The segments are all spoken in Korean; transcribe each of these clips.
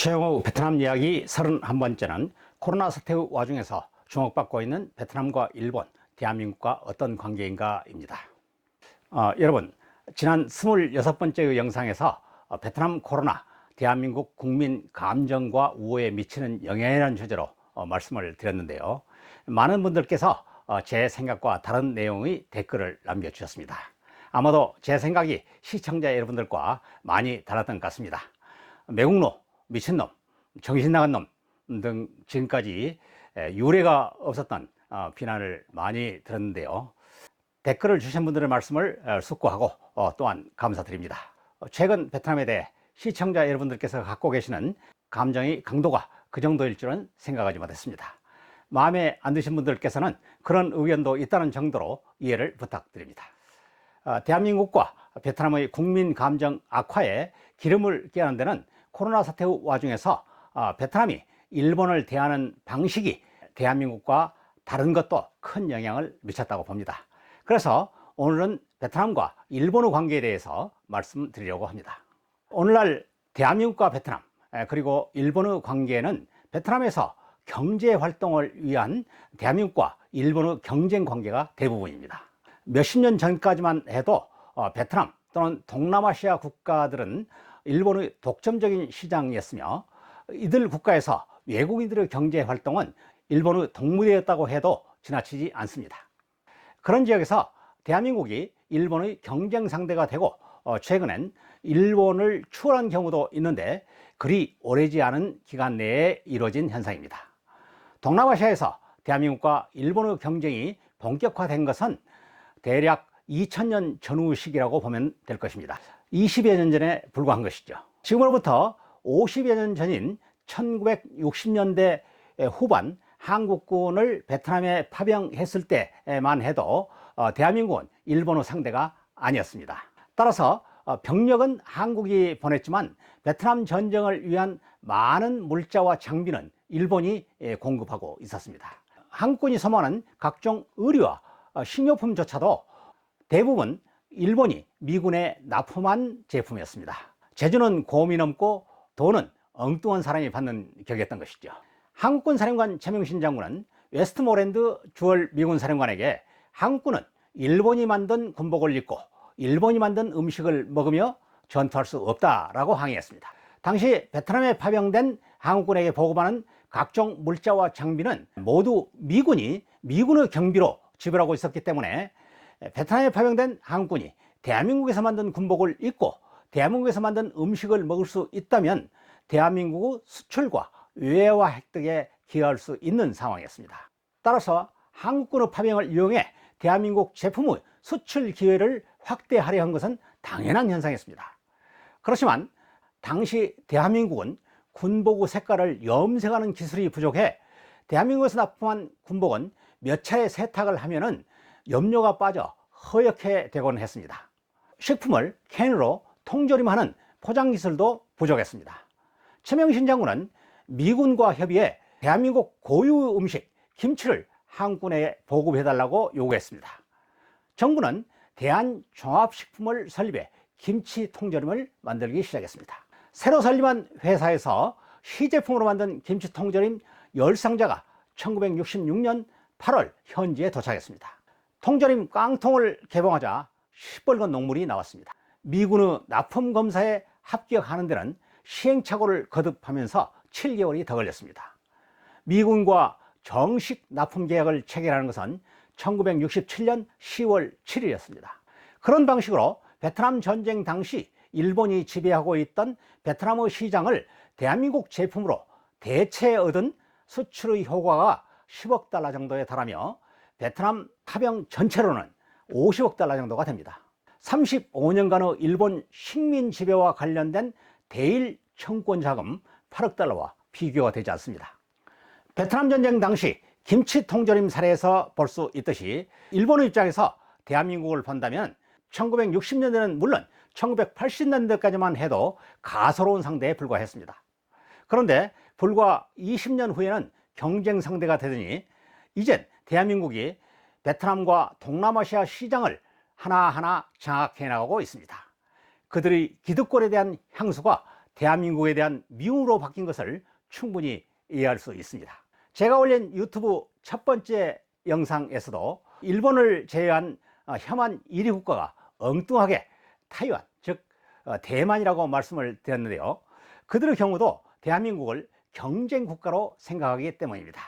최영우 베트남 이야기 31번째는 코로나 사태 와중에서 주목받고 있는 베트남과 일본, 대한민국과 어떤 관계인가입니다. 여러분, 지난 26번째 영상에서 베트남 코로나, 대한민국 국민 감정과 우호에 미치는 영향이라는 주제로 말씀을 드렸는데요. 많은 분들께서 제 생각과 다른 내용의 댓글을 남겨주셨습니다. 아마도 제 생각이 시청자 여러분들과 많이 달랐던 것 같습니다. 매국노, 미친놈, 정신 나간 놈 등 지금까지 유례가 없었던 비난을 많이 들었는데요. 댓글을 주신 분들의 말씀을 숙고하고 또한 감사드립니다. 최근 베트남에 대해 시청자 여러분들께서 갖고 계시는 감정의 강도가 그 정도일 줄은 생각하지 못했습니다. 마음에 안 드신 분들께서는 그런 의견도 있다는 정도로 이해를 부탁드립니다. 대한민국과 베트남의 국민 감정 악화에 기름을 끼얹는 데는 코로나 사태 와중에서 베트남이 일본을 대하는 방식이 대한민국과 다른 것도 큰 영향을 미쳤다고 봅니다. 그래서 오늘은 베트남과 일본의 관계에 대해서 말씀드리려고 합니다. 오늘날 대한민국과 베트남 그리고 일본의 관계는 베트남에서 경제 활동을 위한 대한민국과 일본의 경쟁 관계가 대부분입니다. 몇십 년 전까지만 해도 베트남 또는 동남아시아 국가들은 일본의 독점적인 시장이었으며 이들 국가에서 외국인들의 경제 활동은 일본의 동무대였다고 해도 지나치지 않습니다. 그런 지역에서 대한민국이 일본의 경쟁 상대가 되고 최근엔 일본을 추월한 경우도 있는데 그리 오래지 않은 기간 내에 이루어진 현상입니다. 동남아시아에서 대한민국과 일본의 경쟁이 본격화된 것은 대략 2000년 전후 시기라고 보면 될 것입니다. 20여 년 전에 불과한 것이죠. 지금으로부터 50여 년 전인 1960년대 후반 한국군을 베트남에 파병했을 때만 해도 대한민국은 일본의 상대가 아니었습니다. 따라서 병력은 한국이 보냈지만 베트남 전쟁을 위한 많은 물자와 장비는 일본이 공급하고 있었습니다. 한국군이 소모하는 각종 의료와 식료품조차도 대부분 일본이 미군에 납품한 제품이었습니다. 재주는 곰이 넘고 돈은 엉뚱한 사람이 받는 격이었던 것이죠. 한국군 사령관 최명신 장군은 웨스트모랜드 주얼 미군 사령관에게 한국군은 일본이 만든 군복을 입고 일본이 만든 음식을 먹으며 전투할 수 없다라고 항의했습니다. 당시 베트남에 파병된 한국군에게 보급하는 각종 물자와 장비는 모두 미군이 미군의 경비로 지불하고 있었기 때문에 베트남에 파병된 한국군이 대한민국에서 만든 군복을 입고 대한민국에서 만든 음식을 먹을 수 있다면 대한민국의 수출과 외화 획득에 기여할 수 있는 상황이었습니다. 따라서 한국군의 파병을 이용해 대한민국 제품의 수출 기회를 확대하려 한 것은 당연한 현상이었습니다. 그렇지만 당시 대한민국은 군복의 색깔을 염색하는 기술이 부족해 대한민국에서 납품한 군복은 몇 차례 세탁을 하면은 염료가 빠져 허옇게 되곤 했습니다. 식품을 캔으로 통조림하는 포장 기술도 부족했습니다. 최명신 장군은 미군과 협의해 대한민국 고유 음식 김치를 한국군에 보급해달라고 요구했습니다. 정부는 대한종합식품을 설립해 김치 통조림을 만들기 시작했습니다. 새로 설립한 회사에서 시제품으로 만든 김치 통조림 10상자가 1966년 8월 현지에 도착했습니다. 통조림 깡통을 개봉하자 시뻘건 녹물이 나왔습니다. 미군의 납품 검사에 합격하는 데는 시행착오를 거듭하면서 7개월이 더 걸렸습니다. 미군과 정식 납품 계약을 체결하는 것은 1967년 10월 7일이었습니다. 그런 방식으로 베트남 전쟁 당시 일본이 지배하고 있던 베트남의 시장을 대한민국 제품으로 대체 얻은 수출의 효과가 10억 달러 정도에 달하며 베트남 파병 전체로는 50억 달러 정도가 됩니다. 35년간의 일본 식민 지배와 관련된 대일 청구권 자금 8억 달러와 비교가 되지 않습니다. 베트남 전쟁 당시 김치 통조림 사례에서 볼 수 있듯이 일본의 입장에서 대한민국을 본다면 1960년대는 물론 1980년대까지만 해도 가소로운 상대에 불과했습니다. 그런데 불과 20년 후에는 경쟁 상대가 되더니 이젠 대한민국이 베트남과 동남아시아 시장을 하나하나 장악해 나가고 있습니다. 그들의 기득권에 대한 향수가 대한민국에 대한 미움으로 바뀐 것을 충분히 이해할 수 있습니다. 제가 올린 유튜브 첫 번째 영상에서도 일본을 제외한 혐한 1위 국가가 엉뚱하게 타이완, 즉 대만이라고 말씀을 드렸는데요. 그들의 경우도 대한민국을 경쟁 국가로 생각하기 때문입니다.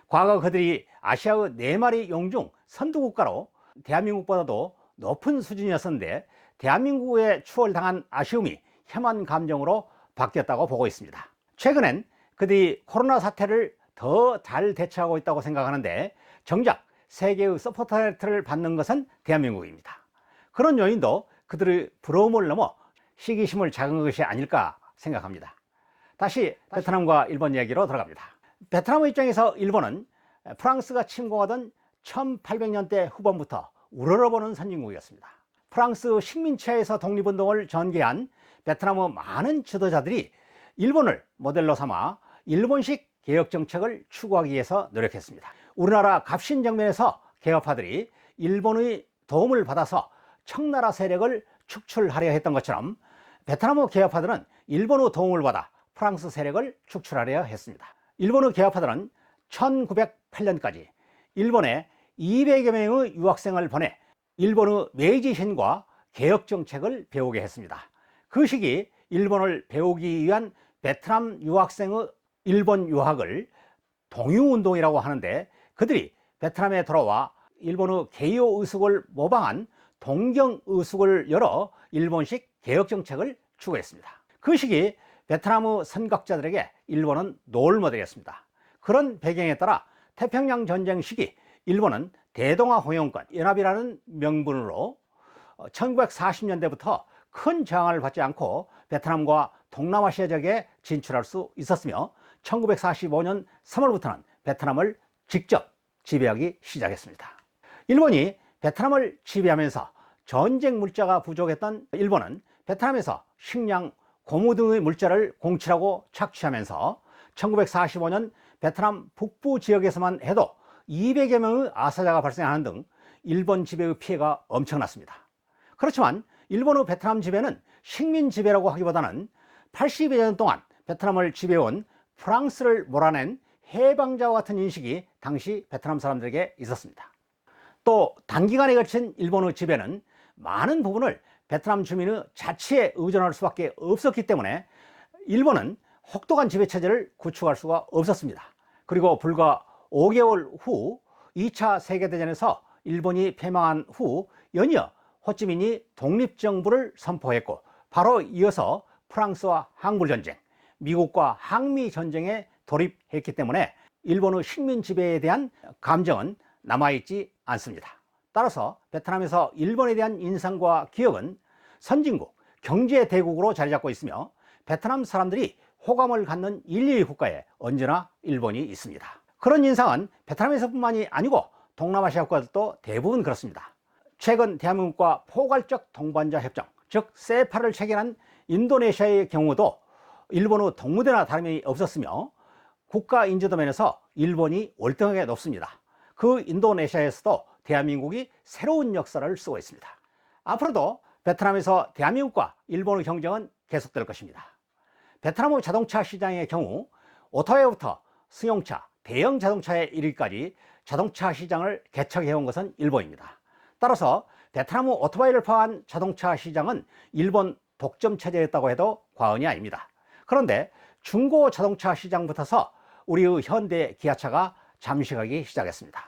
과거 그들이 아시아의 4마리 용중 선두 국가로 대한민국보다도 높은 수준이었었는데 대한민국에 추월당한 아쉬움이 혐한 감정으로 바뀌었다고 보고 있습니다. 최근엔 그들이 코로나 사태를 더 잘 대처하고 있다고 생각하는데 정작 세계의 서포트를 받는 것은 대한민국입니다. 그런 요인도 그들의 부러움을 넘어 시기심을 자극한 것이 아닐까 생각합니다. 다시 베트남과 일본 이야기로 들어갑니다. 베트남의 입장에서 일본은 프랑스가 침공하던 1800년대 후반부터 우러러보는 선진국이었습니다. 프랑스 식민지하에서 독립운동을 전개한 베트남의 많은 지도자들이 일본을 모델로 삼아 일본식 개혁정책을 추구하기 위해서 노력했습니다. 우리나라 갑신정변에서 개혁파들이 일본의 도움을 받아서 청나라 세력을 축출하려 했던 것처럼 베트남의 개혁파들은 일본의 도움을 받아 프랑스 세력을 축출하려 했습니다. 일본의 개혁파들은 1908년까지 일본에 200여 명의 유학생을 보내 일본의 메이지신과 개혁정책을 배우게 했습니다. 그 시기 일본을 배우기 위한 베트남 유학생의 일본 유학을 동유운동이라고 하는데 그들이 베트남에 돌아와 일본의 개요 의숙을 모방한 동경 의숙을 열어 일본식 개혁정책을 추구했습니다. 그 시기 베트남의 선각자들에게 일본은 롤모델이었습니다. 그런 배경에 따라 태평양 전쟁 시기 일본은 대동아 호용권 연합이라는 명분으로 1940년대부터 큰 저항을 받지 않고 베트남과 동남아시아 지역에 진출할 수 있었으며 1945년 3월부터는 베트남을 직접 지배하기 시작했습니다. 일본이 베트남을 지배하면서 전쟁 물자가 부족했던 일본은 베트남에서 식량, 고무 등의 물자를 공칠하고 착취하면서 1945년 베트남 북부 지역에서만 해도 200여 명의 아사자가 발생하는 등 일본 지배의 피해가 엄청났습니다. 그렇지만 일본의 베트남 지배는 식민 지배라고 하기보다는 80여 년 동안 베트남을 지배해온 프랑스를 몰아낸 해방자와 같은 인식이 당시 베트남 사람들에게 있었습니다. 또 단기간에 걸친 일본의 지배는 많은 부분을 베트남 주민의 자치에 의존할 수밖에 없었기 때문에 일본은 혹독한 지배체제를 구축할 수가 없었습니다. 그리고 불과 5개월 후 2차 세계대전에서 일본이 패망한 후 연이어 호찌민이 독립정부를 선포했고 바로 이어서 프랑스와 항불전쟁, 미국과 항미전쟁에 돌입했기 때문에 일본의 식민 지배에 대한 감정은 남아있지 않습니다. 따라서 베트남에서 일본에 대한 인상과 기억은 선진국, 경제대국으로 자리 잡고 있으며 베트남 사람들이 호감을 갖는 인류의 국가에 언제나 일본이 있습니다. 그런 인상은 베트남에서뿐만이 아니고 동남아시아 국가들도 대부분 그렇습니다. 최근 대한민국과 포괄적 동반자 협정, 즉 세파를 체결한 인도네시아의 경우도 일본의 동무대나 다름이 없었으며 국가 인지도 면에서 일본이 월등하게 높습니다. 그 인도네시아에서도 대한민국이 새로운 역사를 쓰고 있습니다. 앞으로도 베트남에서 대한민국과 일본의 경쟁은 계속될 것입니다. 베트남의 자동차 시장의 경우 오토바이부터 승용차, 대형 자동차에 이르기까지 자동차 시장을 개척해온 것은 일본입니다. 따라서 베트남의 오토바이를 포함한 자동차 시장은 일본 독점 체제였다고 해도 과언이 아닙니다. 그런데 중고 자동차 시장부터서 우리의 현대 기아차가 잠식하기 시작했습니다.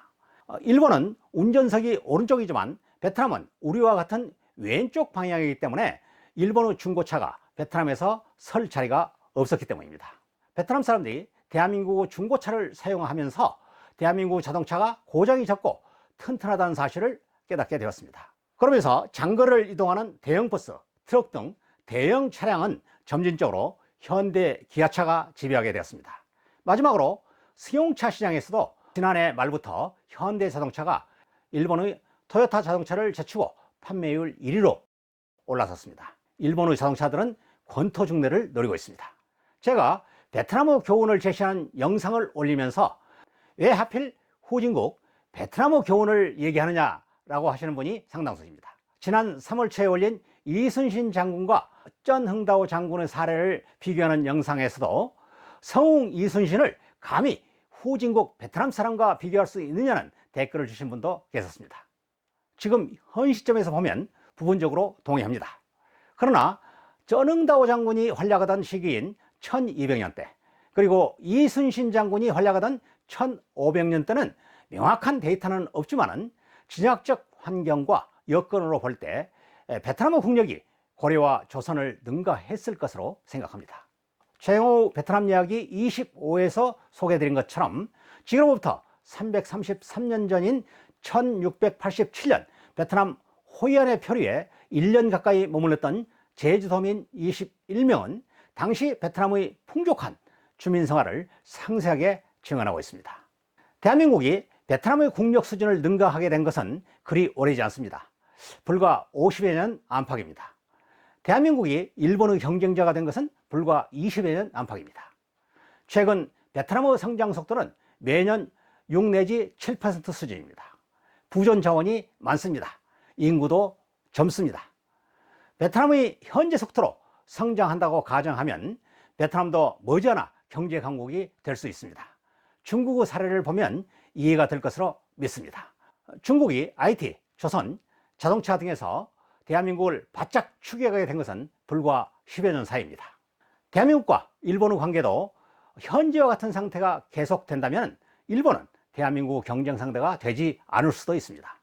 일본은 운전석이 오른쪽이지만 베트남은 우리와 같은 왼쪽 방향이기 때문에 일본의 중고차가 베트남에서 설 자리가 없었기 때문입니다. 베트남 사람들이 대한민국의 중고차를 사용하면서 대한민국 자동차가 고장이 적고 튼튼하다는 사실을 깨닫게 되었습니다. 그러면서 장거리를 이동하는 대형 버스, 트럭 등 대형 차량은 점진적으로 현대 기아차가 지배하게 되었습니다. 마지막으로 승용차 시장에서도 지난해 말부터 현대 자동차가 일본의 토요타 자동차를 제치고 판매율 1위로 올라섰습니다. 일본의 자동차들은 권토 중매를 노리고 있습니다. 제가 베트남의 교훈을 제시하는 영상을 올리면서 왜 하필 후진국 베트남의 교훈을 얘기하느냐라고 하시는 분이 상당수입니다. 지난 3월 초에 올린 이순신 장군과 전흥다오 장군의 사례를 비교하는 영상에서도 성웅 이순신을 감히 후진국 베트남 사람과 비교할 수 있느냐는 댓글을 주신 분도 계셨습니다. 지금 현 시점에서 보면 부분적으로 동의합니다. 그러나 전흥다오 장군이 활약하던 시기인 1200년대, 그리고 이순신 장군이 활약하던 1500년대는 명확한 데이터는 없지만은 진학적 환경과 여건으로 볼 때 베트남의 국력이 고려와 조선을 능가했을 것으로 생각합니다. 최영호 베트남 이야기 25에서 소개해드린 것처럼 지금부터 333년 전인 1687년 베트남 호이안의 표류에 1년 가까이 머물렀던 제주도민 21명은 당시 베트남의 풍족한 주민 생활을 상세하게 증언하고 있습니다. 대한민국이 베트남의 국력 수준을 능가하게 된 것은 그리 오래지 않습니다. 불과 50여 년 안팎입니다. 대한민국이 일본의 경쟁자가 된 것은 불과 20여 년 안팎입니다. 최근 베트남의 성장 속도는 매년 6 내지 7% 수준입니다. 부존 자원이 많습니다. 인구도 젊습니다. 베트남의 현재 속도로 성장한다고 가정하면 베트남도 머지않아 경제 강국이 될 수 있습니다. 중국의 사례를 보면 이해가 될 것으로 믿습니다. 중국이 IT, 조선, 자동차 등에서 대한민국을 바짝 추격하게 된 것은 불과 10여 년 사이입니다. 대한민국과 일본의 관계도 현재와 같은 상태가 계속된다면 일본은 대한민국 경쟁 상대가 되지 않을 수도 있습니다.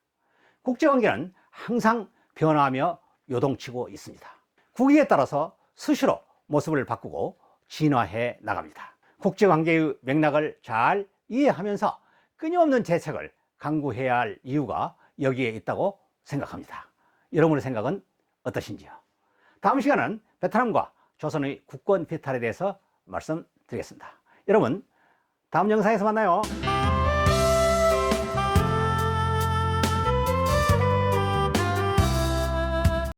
국제관계는 항상 변화하며 요동치고 있습니다. 국익에 따라서 수시로 모습을 바꾸고 진화해 나갑니다. 국제관계의 맥락을 잘 이해하면서 끊임없는 대책을 강구해야 할 이유가 여기에 있다고 생각합니다. 여러분의 생각은 어떠신지요? 다음 시간은 베트남과 조선의 국권 비탈에 대해서 말씀드리겠습니다. 여러분, 다음 영상에서 만나요.